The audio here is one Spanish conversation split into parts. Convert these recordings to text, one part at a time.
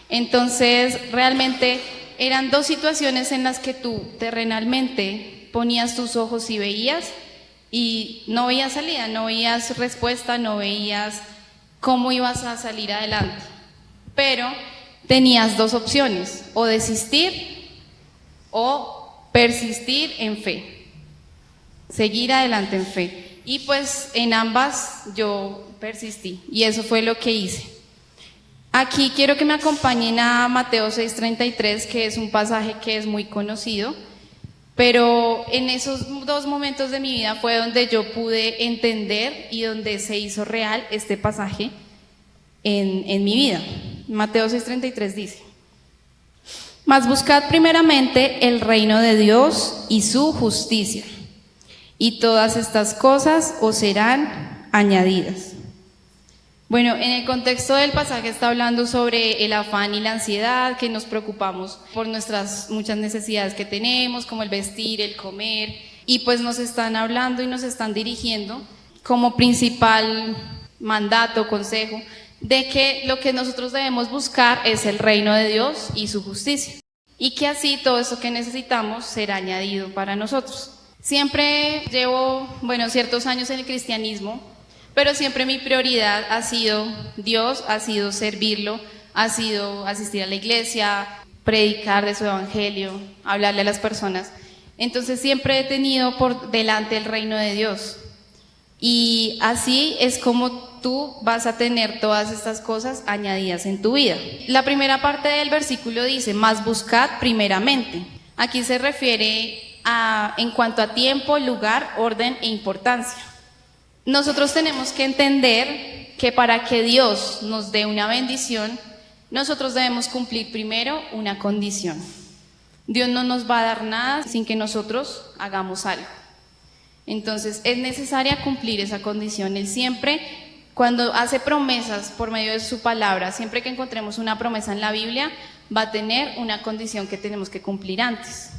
Entonces, realmente eran dos situaciones en las que tú terrenalmente ponías tus ojos y veías, y no veías salida, no veías respuesta, no veías cómo ibas a salir adelante. Pero tenías dos opciones: o desistir o persistir en fe, seguir adelante en fe. Y pues en ambas yo persistí, y eso fue lo que hice. Aquí quiero que me acompañen a Mateo 6:33, que es un pasaje que es muy conocido, pero en esos dos momentos de mi vida fue donde yo pude entender y donde se hizo real este pasaje en mi vida. Mateo 6:33 dice: mas buscad primeramente el reino de Dios y su justicia, y todas estas cosas os serán añadidas. Bueno, en el contexto del pasaje está hablando sobre el afán y la ansiedad, que nos preocupamos por nuestras muchas necesidades que tenemos, como el vestir, el comer, y pues nos están hablando y nos están dirigiendo como principal mandato, consejo, de que lo que nosotros debemos buscar es el reino de Dios y su justicia, y que así todo eso que necesitamos será añadido para nosotros. Siempre llevo, ciertos años en el cristianismo, pero siempre mi prioridad ha sido Dios, ha sido servirlo, ha sido asistir a la iglesia, predicar de su evangelio, hablarle a las personas. Entonces siempre he tenido por delante el reino de Dios. Y así es como tú vas a tener todas estas cosas añadidas en tu vida. La primera parte del versículo dice: mas buscad primeramente. Aquí se refiere en cuanto a tiempo, lugar, orden e importancia. Nosotros tenemos que entender que para que Dios nos dé una bendición, nosotros debemos cumplir primero una condición. Dios no nos va a dar nada sin que nosotros hagamos algo. Entonces es necesaria cumplir esa condición. Él siempre, cuando hace promesas por medio de su palabra, siempre que encontremos una promesa en la Biblia, va a tener una condición que tenemos que cumplir antes.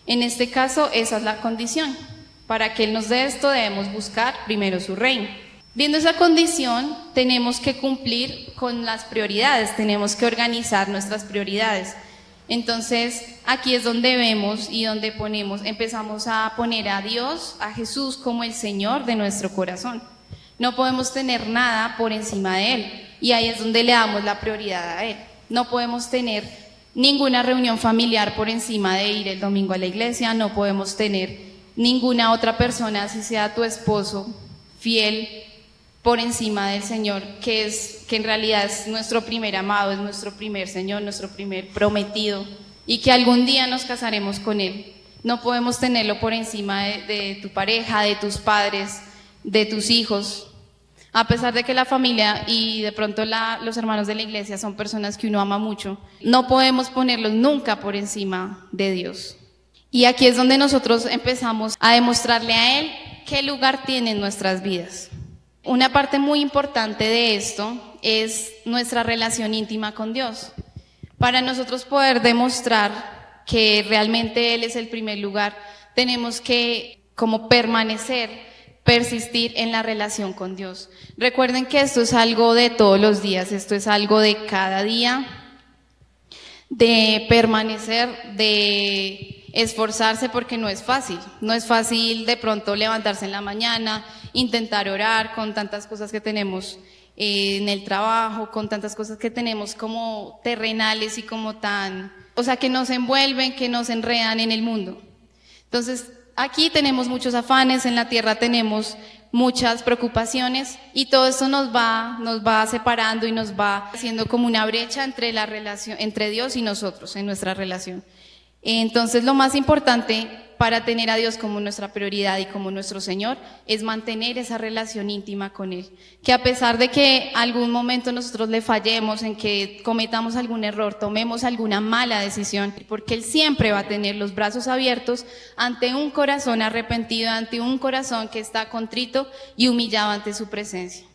En este caso, esa es la condición. Para que Él nos dé esto, debemos buscar primero su reino. Viendo esa condición, tenemos que cumplir con las prioridades, tenemos que organizar nuestras prioridades. Entonces, aquí es donde vemos y donde empezamos a poner a Dios, a Jesús, como el Señor de nuestro corazón. No podemos tener nada por encima de Él, y ahí es donde le damos la prioridad a Él. No podemos tener ninguna reunión familiar por encima de ir el domingo a la iglesia, no podemos tener ninguna otra persona, si sea tu esposo, fiel, por encima del Señor, que en realidad es nuestro primer amado, es nuestro primer Señor, nuestro primer prometido, y que algún día nos casaremos con Él. No podemos tenerlo por encima de tu pareja, de tus padres, de tus hijos. A pesar de que la familia y de pronto los hermanos de la iglesia son personas que uno ama mucho, no podemos ponerlos nunca por encima de Dios. Y aquí es donde nosotros empezamos a demostrarle a Él qué lugar tiene en nuestras vidas. Una parte muy importante de esto es nuestra relación íntima con Dios. Para nosotros poder demostrar que realmente Él es el primer lugar, tenemos que como persistir en la relación con Dios. Recuerden que esto es algo de todos los días, esto es algo de cada día, de permanecer, de esforzarse, porque no es fácil de pronto levantarse en la mañana, intentar orar con tantas cosas que tenemos en el trabajo, con tantas cosas que tenemos como terrenales y como que nos envuelven, que nos enredan en el mundo. Entonces, aquí tenemos muchos afanes, en la tierra tenemos muchas preocupaciones, y todo esto nos va separando y nos va haciendo como una brecha entre la relación, entre Dios y nosotros, en nuestra relación. Entonces, lo más importante para tener a Dios como nuestra prioridad y como nuestro Señor es mantener esa relación íntima con Él. Que a pesar de que algún momento nosotros le fallemos, en que cometamos algún error, tomemos alguna mala decisión, porque Él siempre va a tener los brazos abiertos ante un corazón arrepentido, ante un corazón que está contrito y humillado ante su presencia.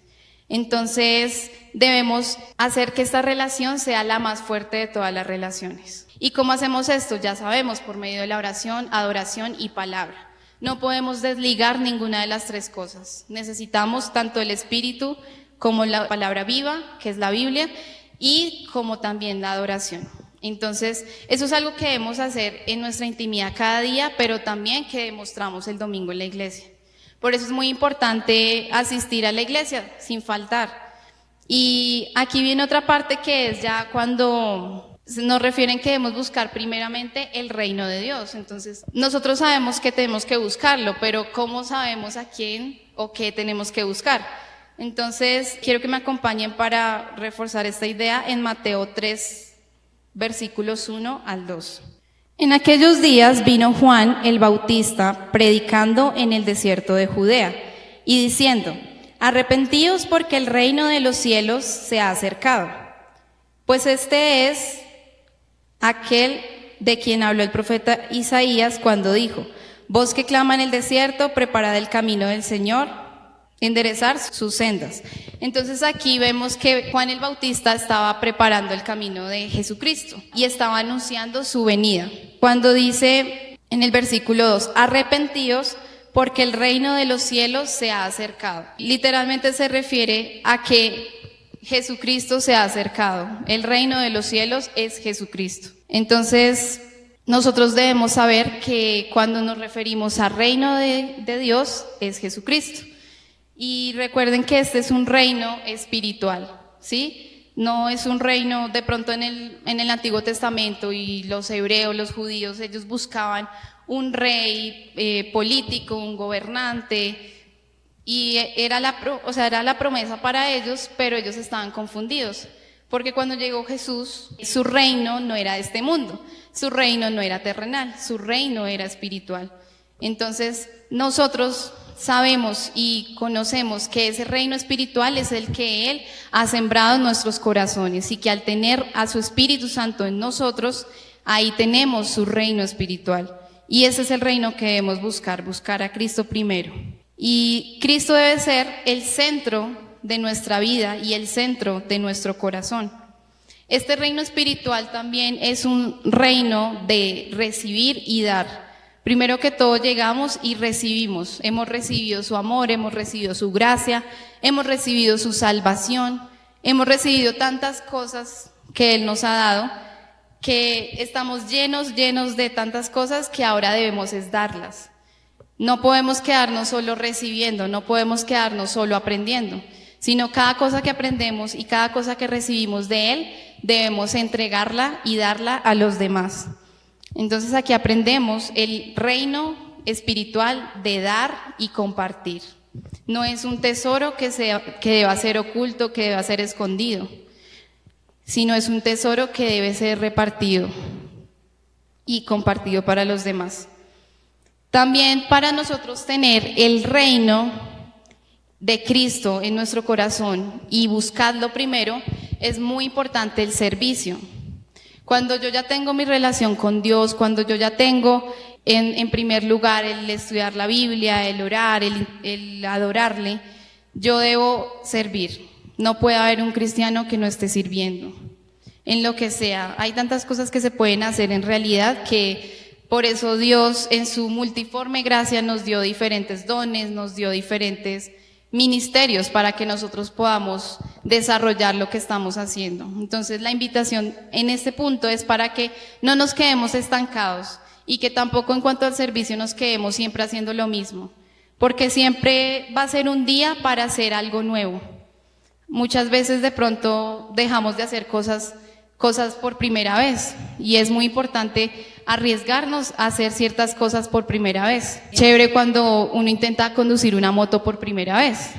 Entonces, debemos hacer que esta relación sea la más fuerte de todas las relaciones. ¿Y cómo hacemos esto? Ya sabemos, por medio de la oración, adoración y palabra. No podemos desligar ninguna de las tres cosas. Necesitamos tanto el Espíritu como la palabra viva, que es la Biblia, y como también la adoración. Entonces, eso es algo que debemos hacer en nuestra intimidad cada día, pero también que demostramos el domingo en la iglesia. Por eso es muy importante asistir a la iglesia sin faltar. Y aquí viene otra parte que es ya cuando nos refieren que debemos buscar primeramente el reino de Dios. Entonces, nosotros sabemos que tenemos que buscarlo, pero ¿cómo sabemos a quién o qué tenemos que buscar? Entonces, quiero que me acompañen para reforzar esta idea en Mateo 3, versículos 1 al 2. En aquellos días vino Juan el Bautista predicando en el desierto de Judea y diciendo: arrepentíos porque el reino de los cielos se ha acercado. Pues este es aquel de quien habló el profeta Isaías cuando dijo: voz que clama en el desierto, preparad el camino del Señor, enderezar sus sendas. Entonces aquí vemos que Juan el Bautista estaba preparando el camino de Jesucristo y estaba anunciando su venida. Cuando dice en el versículo 2, arrepentíos porque el reino de los cielos se ha acercado. Literalmente se refiere a que Jesucristo se ha acercado. El reino de los cielos es Jesucristo. Entonces, nosotros debemos saber que cuando nos referimos al reino de Dios es Jesucristo. Y recuerden que este es un reino espiritual, ¿sí? No es un reino de pronto en el Antiguo Testamento y los hebreos, los judíos, ellos buscaban un rey político, un gobernante, y era la promesa para ellos, pero ellos estaban confundidos, porque cuando llegó Jesús, su reino no era de este mundo, su reino no era terrenal, su reino era espiritual. Entonces, nosotros sabemos y conocemos que ese reino espiritual es el que Él ha sembrado en nuestros corazones y que al tener a su Espíritu Santo en nosotros, ahí tenemos su reino espiritual. Y ese es el reino que debemos buscar a Cristo primero. Y Cristo debe ser el centro de nuestra vida y el centro de nuestro corazón. Este reino espiritual también es un reino de recibir y dar. Primero que todo llegamos y recibimos, hemos recibido su amor, hemos recibido su gracia, hemos recibido su salvación, hemos recibido tantas cosas que Él nos ha dado, que estamos llenos de tantas cosas que ahora debemos es darlas. No podemos quedarnos solo recibiendo, no podemos quedarnos solo aprendiendo, sino cada cosa que aprendemos y cada cosa que recibimos de Él, debemos entregarla y darla a los demás. Entonces aquí aprendemos el reino espiritual de dar y compartir. No es un tesoro que deba ser oculto, que deba ser escondido, sino es un tesoro que debe ser repartido y compartido para los demás. También para nosotros tener el reino de Cristo en nuestro corazón y buscarlo primero, es muy importante el servicio. Cuando yo ya tengo mi relación con Dios, cuando yo ya tengo en primer lugar el estudiar la Biblia, el orar, el adorarle, yo debo servir. No puede haber un cristiano que no esté sirviendo, en lo que sea. Hay tantas cosas que se pueden hacer en realidad que por eso Dios en su multiforme gracia nos dio diferentes dones, nos dio diferentes ministerios para que nosotros podamos desarrollar lo que estamos haciendo. Entonces la invitación en este punto es para que no nos quedemos estancados y que tampoco en cuanto al servicio nos quedemos siempre haciendo lo mismo, porque siempre va a ser un día para hacer algo nuevo. Muchas veces de pronto dejamos de hacer cosas por primera vez y es muy importante arriesgarnos a hacer ciertas cosas por primera vez. Chévere cuando uno intenta conducir una moto por primera vez.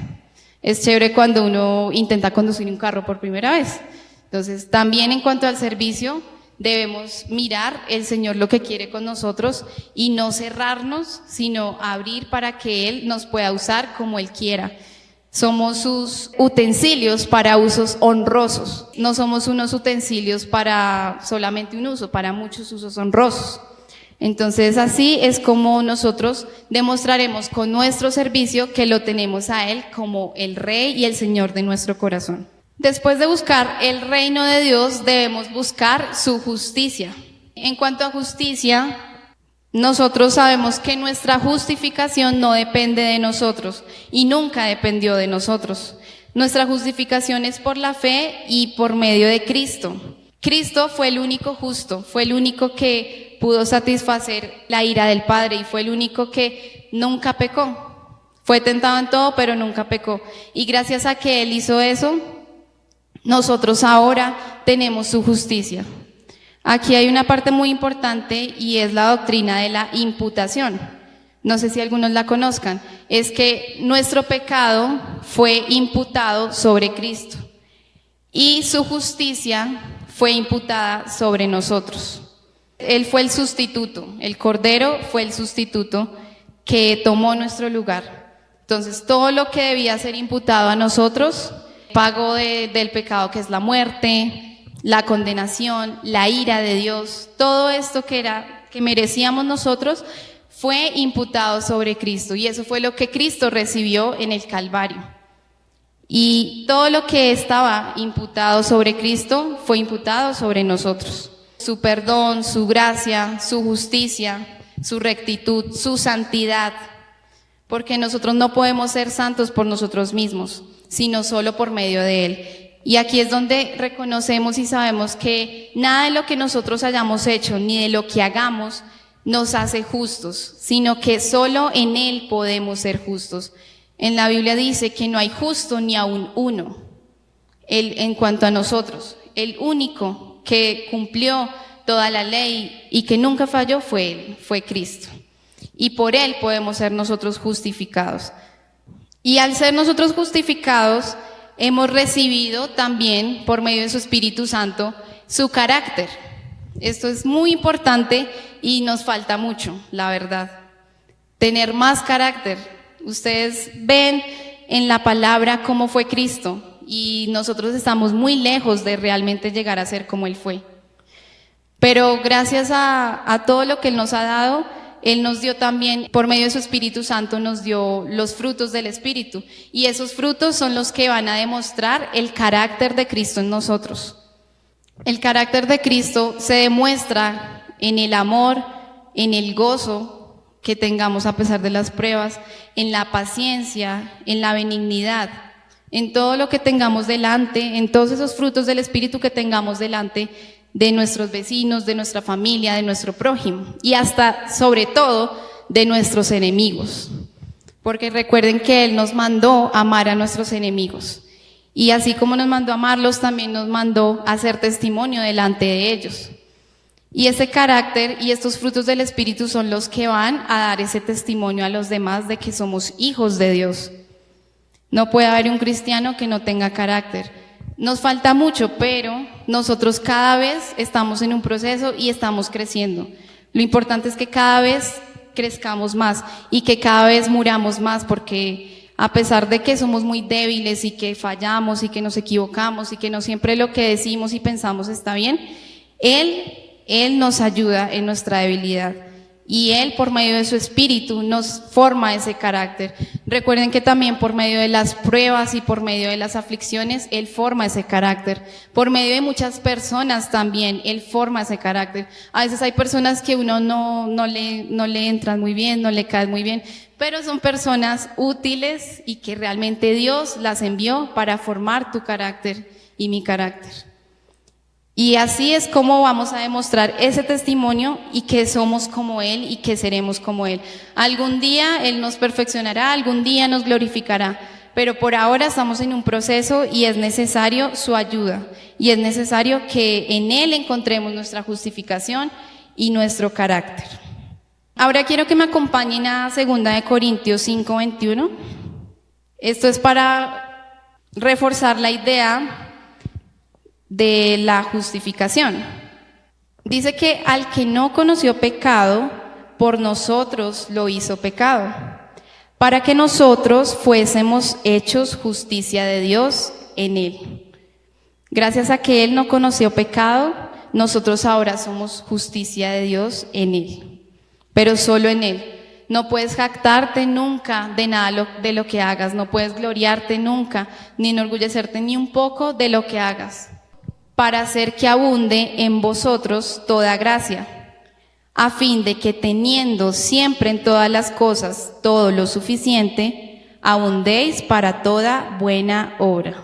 Es chévere cuando uno intenta conducir un carro por primera vez. Entonces, también en cuanto al servicio, debemos mirar el Señor lo que quiere con nosotros y no cerrarnos, sino abrir para que Él nos pueda usar como Él quiera. Somos sus utensilios para usos honrosos, no somos unos utensilios para solamente un uso, para muchos usos honrosos. Entonces así es como nosotros demostraremos con nuestro servicio que lo tenemos a Él como el Rey y el Señor de nuestro corazón. Después de buscar el reino de Dios, debemos buscar su justicia. En cuanto a justicia, nosotros sabemos que nuestra justificación no depende de nosotros y nunca dependió de nosotros. Nuestra justificación es por la fe y por medio de Cristo. Cristo fue el único justo, fue el único que pudo satisfacer la ira del Padre y fue el único que nunca pecó. Fue tentado en todo, pero nunca pecó. Y gracias a que Él hizo eso, nosotros ahora tenemos su justicia. Aquí hay una parte muy importante y es la doctrina de la imputación. No sé si algunos la conozcan. Es que nuestro pecado fue imputado sobre Cristo y su justicia fue imputada sobre nosotros. Él fue el sustituto, el Cordero fue el sustituto que tomó nuestro lugar. Entonces, todo lo que debía ser imputado a nosotros, pago del pecado que es la muerte, la condenación, la ira de Dios, todo esto que merecíamos nosotros, fue imputado sobre Cristo. Y eso fue lo que Cristo recibió en el Calvario. Y todo lo que estaba imputado sobre Cristo fue imputado sobre nosotros. Su perdón, su gracia, su justicia, su rectitud, su santidad. Porque nosotros no podemos ser santos por nosotros mismos, sino solo por medio de Él. Y aquí es donde reconocemos y sabemos que nada de lo que nosotros hayamos hecho, ni de lo que hagamos, nos hace justos, sino que solo en Él podemos ser justos. En la Biblia dice que no hay justo ni aun uno. En cuanto a nosotros, el único que cumplió toda la ley y que nunca falló fue Él, fue Cristo. Y por Él podemos ser nosotros justificados. Y al ser nosotros justificados, hemos recibido también, por medio de su Espíritu Santo, su carácter. Esto es muy importante y nos falta mucho, la verdad. Tener más carácter. Ustedes ven en la palabra cómo fue Cristo y nosotros estamos muy lejos de realmente llegar a ser como Él fue. Pero gracias a todo lo que Él nos ha dado, Él nos dio también, por medio de su Espíritu Santo, nos dio los frutos del Espíritu. Y esos frutos son los que van a demostrar el carácter de Cristo en nosotros. El carácter de Cristo se demuestra en el amor, en el gozo que tengamos a pesar de las pruebas, en la paciencia, en la benignidad, en todo lo que tengamos delante, en todos esos frutos del Espíritu que tengamos delante de nuestros vecinos, de nuestra familia, de nuestro prójimo y hasta, sobre todo, de nuestros enemigos. Porque recuerden que Él nos mandó amar a nuestros enemigos y así como nos mandó a amarlos, también nos mandó a hacer testimonio delante de ellos. Y ese carácter y estos frutos del Espíritu son los que van a dar ese testimonio a los demás de que somos hijos de Dios. No puede haber un cristiano que no tenga carácter. Nos falta mucho, pero nosotros cada vez estamos en un proceso y estamos creciendo. Lo importante es que cada vez crezcamos más y que cada vez muramos más, porque a pesar de que somos muy débiles y que fallamos y que nos equivocamos y que no siempre lo que decimos y pensamos está bien, Él nos ayuda en nuestra debilidad y Él por medio de su Espíritu nos forma ese carácter. Recuerden que también por medio de las pruebas y por medio de las aflicciones Él forma ese carácter. Por medio de muchas personas también Él forma ese carácter. A veces hay personas que uno no le entran muy bien, no le caen muy bien, pero son personas útiles y que realmente Dios las envió para formar tu carácter y mi carácter. Y así es como vamos a demostrar ese testimonio y que somos como Él y que seremos como Él. Algún día Él nos perfeccionará, algún día nos glorificará, pero por ahora estamos en un proceso y es necesario su ayuda. Y es necesario que en Él encontremos nuestra justificación y nuestro carácter. Ahora quiero que me acompañen a 2 Corintios 5:21. Esto es para reforzar la idea de la justificación. Dice que al que no conoció pecado, por nosotros lo hizo pecado, para que nosotros fuésemos hechos justicia de Dios en Él. Gracias a que Él no conoció pecado, nosotros ahora somos justicia de Dios en Él, pero solo en Él. No puedes jactarte nunca de nada de lo que hagas, no puedes gloriarte nunca, ni enorgullecerte ni un poco de lo que hagas, para hacer que abunde en vosotros toda gracia, a fin de que teniendo siempre en todas las cosas todo lo suficiente, abundéis para toda buena obra.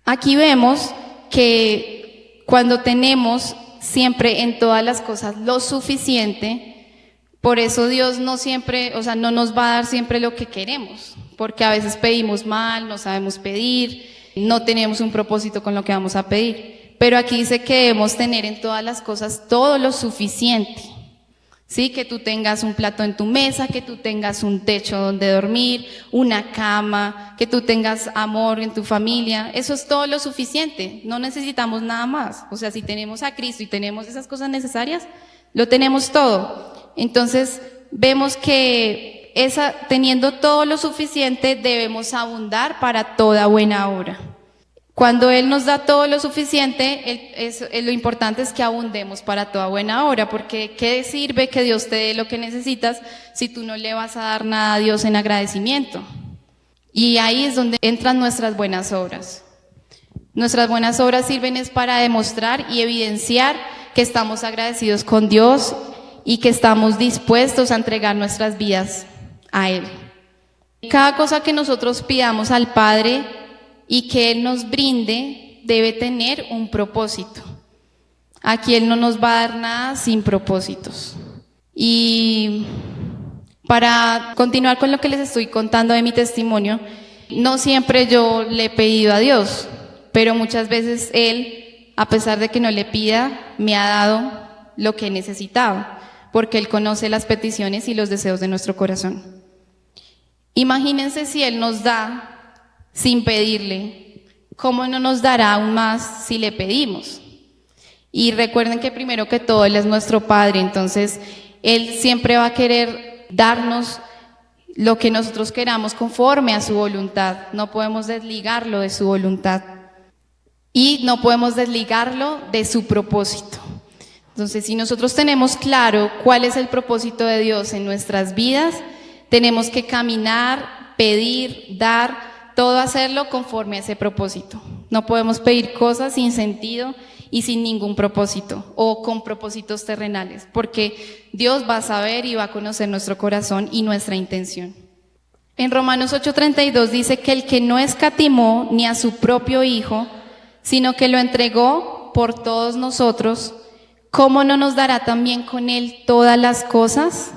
Aquí vemos que cuando tenemos siempre en todas las cosas lo suficiente, por eso Dios no siempre, no nos va a dar siempre lo que queremos, porque a veces pedimos mal, no sabemos pedir, no tenemos un propósito con lo que vamos a pedir. Pero aquí dice que debemos tener en todas las cosas todo lo suficiente. ¿Sí? Que tú tengas un plato en tu mesa, que tú tengas un techo donde dormir, una cama, que tú tengas amor en tu familia. Eso es todo lo suficiente. No necesitamos nada más. O sea, si tenemos a Cristo y tenemos esas cosas necesarias, lo tenemos todo. Entonces, vemos que teniendo todo lo suficiente, debemos abundar para toda buena obra. Cuando Él nos da todo lo suficiente, lo importante es que abundemos para toda buena obra, porque ¿qué sirve que Dios te dé lo que necesitas si tú no le vas a dar nada a Dios en agradecimiento? Y ahí es donde entran nuestras buenas obras. Nuestras buenas obras sirven es para demostrar y evidenciar que estamos agradecidos con Dios y que estamos dispuestos a entregar nuestras vidas a Él. Cada cosa que nosotros pidamos al Padre y que Él nos brinde debe tener un propósito. Aquí Él no nos va a dar nada sin propósitos. Y para continuar con lo que les estoy contando de mi testimonio, no siempre yo le he pedido a Dios, pero muchas veces Él, a pesar de que no le pida, me ha dado lo que necesitaba, porque Él conoce las peticiones y los deseos de nuestro corazón. Imagínense si Él nos da sin pedirle, ¿cómo no nos dará aún más si le pedimos? Y recuerden que primero que todo Él es nuestro Padre, entonces Él siempre va a querer darnos lo que nosotros queramos conforme a su voluntad. No podemos desligarlo de su voluntad y no podemos desligarlo de su propósito. Entonces, si nosotros tenemos claro cuál es el propósito de Dios en nuestras vidas, tenemos que caminar, pedir, dar, todo hacerlo conforme a ese propósito. No podemos pedir cosas sin sentido y sin ningún propósito o con propósitos terrenales, porque Dios va a saber y va a conocer nuestro corazón y nuestra intención. En Romanos 8:32 dice que el que no escatimó ni a su propio Hijo, sino que lo entregó por todos nosotros, ¿cómo no nos dará también con Él todas las cosas?